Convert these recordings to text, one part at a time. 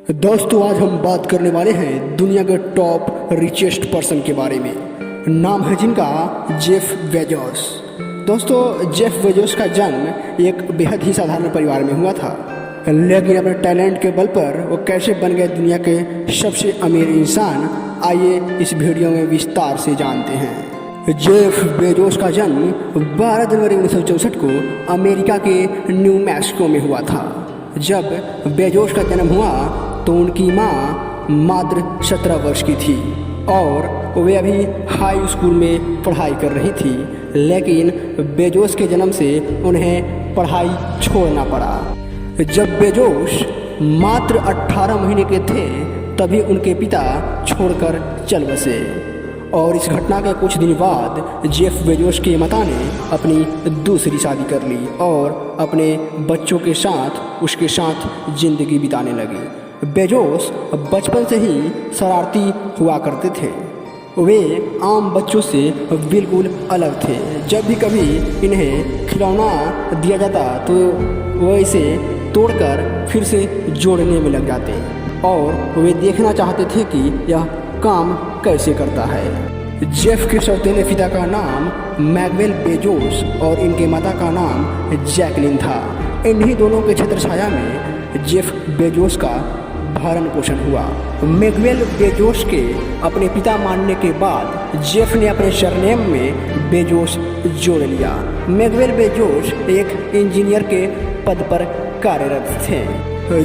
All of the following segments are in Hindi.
दोस्तों आज हम बात करने वाले हैं दुनिया के टॉप रिचेस्ट पर्सन के बारे में। नाम है जिनका जेफ बेजोस। दोस्तों जेफ बेजोस का जन्म एक बेहद ही साधारण परिवार में हुआ था, लेकिन अपने टैलेंट के बल पर वो कैसे बन गए दुनिया के सबसे अमीर इंसान, आइए इस वीडियो में विस्तार से जानते हैं। जेफ बेजोस का जन्म 12 जनवरी 1964 को अमेरिका के न्यू मैक्सिको में हुआ था। जब बेजोस का जन्म हुआ तो उनकी माँ मात्र 17 वर्ष की थी और वे अभी हाई स्कूल में पढ़ाई कर रही थी, लेकिन बेजोस के जन्म से उन्हें पढ़ाई छोड़ना पड़ा। जब बेजोस मात्र 18 महीने के थे तभी उनके पिता छोड़कर चल बसे और इस घटना के कुछ दिन बाद जेफ बेजोस की माता ने अपनी दूसरी शादी कर ली और अपने बच्चों के साथ उसके साथ ज़िंदगी बिताने लगे। बेजोस बचपन से ही शरारती हुआ करते थे। वे आम बच्चों से बिल्कुल अलग थे। जब भी कभी इन्हें खिलौना दिया जाता तो वे इसे तोड़कर फिर से जोड़ने में लग जाते और वे देखना चाहते थे कि यह काम कैसे करता है। जेफ के सौतेले पिता का नाम मैगवेल बेजोस और इनके माता का नाम जैकलिन था। इन्हीं दोनों के छत्रछाया में जेफ बेजोस का भरण पोषण हुआ। मैगवेल बेजोस के अपने पिता मानने के बाद जेफ ने अपने सरनेम में बेजोस जोड़ लिया। मैगवेल बेजोस एक इंजीनियर के पद पर कार्यरत थे।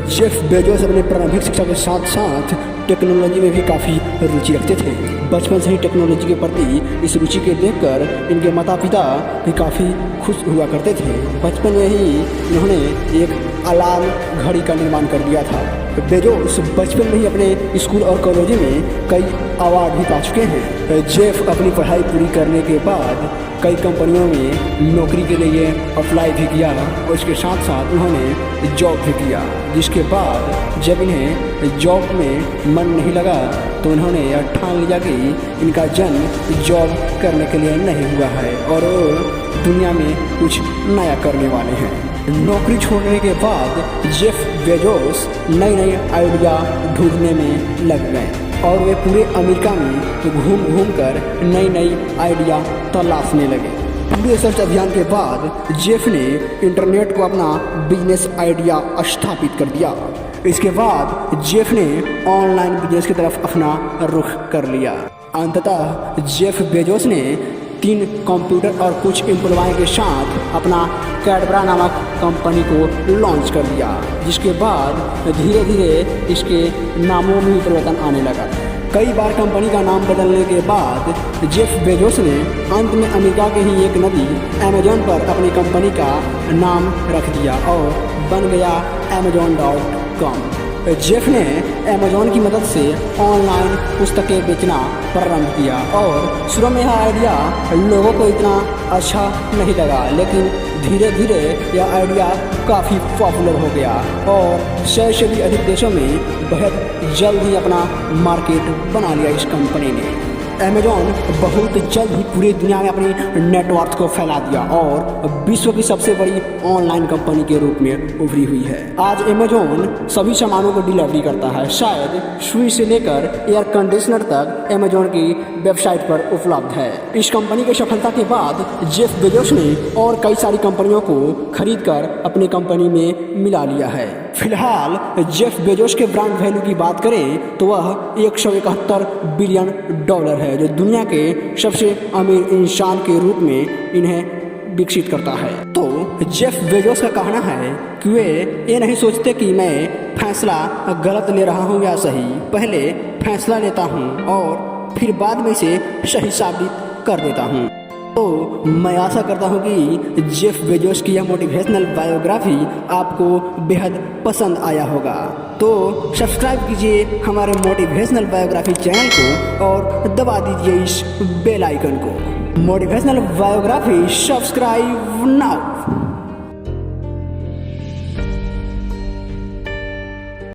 जेफ बेजोस अपने प्रारंभिक शिक्षा के साथ साथ टेक्नोलॉजी में भी काफ़ी रुचि रखते थे। बचपन से ही टेक्नोलॉजी के प्रति इस रुचि के देखकर इनके माता पिता भी काफ़ी खुश हुआ करते थे। बचपन में ही इन्होंने एक अलार्म घड़ी का निर्माण कर दिया था। बेजोस बचपन में ही अपने स्कूल और कॉलेज में कई अवार्ड भी पा चुके हैं। जेफ अपनी पढ़ाई पूरी करने के बाद कई कंपनियों में नौकरी के लिए अप्लाई भी किया और इसके साथ साथ उन्होंने जॉब भी किया, जिसके बाद जब इन्हें जॉब में मन नहीं लगा तो उन्होंने यह ठान लिया कि इनका जन्म जॉब करने के लिए नहीं हुआ है और वो दुनिया में कुछ नया करने वाले हैं। नौकरी छोड़ने के बाद जेफ बेजोस नई नई आइडिया ढूंढने में लग गए और वे पूरे अमेरिका में घूम घूम कर नई नई आइडिया तलाशने लगे। पूरे सर्च अभियान के बाद जेफ ने इंटरनेट को अपना बिजनेस आइडिया स्थापित कर दिया। इसके बाद जेफ ने ऑनलाइन बिजनेस की तरफ अपना रुख कर लिया। अंततः जेफ बेजोस ने 3 कंप्यूटर और कुछ एम्प्लॉय के साथ अपना कैडबरा नामक कंपनी को लॉन्च कर दिया, जिसके बाद धीरे धीरे इसके नामों में परिवर्तन आने लगा। कई बार कंपनी का नाम बदलने के बाद जेफ बेजोस ने अंत में अमेरिका के ही एक नदी अमेजॉन पर अपनी कंपनी का नाम रख दिया और बन गया amazon.com। जेफ ने अमेजॉन की मदद से ऑनलाइन पुस्तकें बेचना प्रारंभ किया और शुरू में यह आइडिया लोगों को इतना अच्छा नहीं लगा, लेकिन धीरे धीरे यह आइडिया काफ़ी पॉपुलर हो गया और 100 से भी अधिक देशों में बहुत जल्द ही अपना मार्केट बना लिया इस कंपनी ने। अमेजॉन बहुत जल्द ही पूरी दुनिया में अपनी नेटवर्क को फैला दिया और विश्व की सबसे बड़ी ऑनलाइन कंपनी के रूप में उभरी हुई है। आज अमेजॉन सभी सामानों को डिलीवरी करता है। शायद सुई से लेकर एयर कंडीशनर तक अमेजॉन की वेबसाइट पर उपलब्ध है। इस कंपनी की सफलता के बाद जेफ बेजोस ने और कई सारी कंपनियों को खरीद कर अपनी कंपनी में मिला लिया है। फिलहाल जेफ बेजोस के ब्रांड वैल्यू की बात करें तो वह 171 बिलियन डॉलर है, जो दुनिया के सबसे अमीर इंसान के रूप में इन्हें विकसित करता है। तो जेफ बेजोस का कहना है कि वे ये नहीं सोचते कि मैं फैसला गलत ले रहा हूँ या सही, पहले फैसला लेता हूँ और फिर बाद में इसे सही साबित कर देता हूँ। तो मैं आशा करता हूँ कि जेफ बेजोस की यह मोटिवेशनल बायोग्राफी आपको बेहद पसंद आया होगा। तो सब्सक्राइब कीजिए हमारे मोटिवेशनल बायोग्राफी चैनल को और दबा दीजिए इस बेल आइकन को। Motivational biography subscribe now.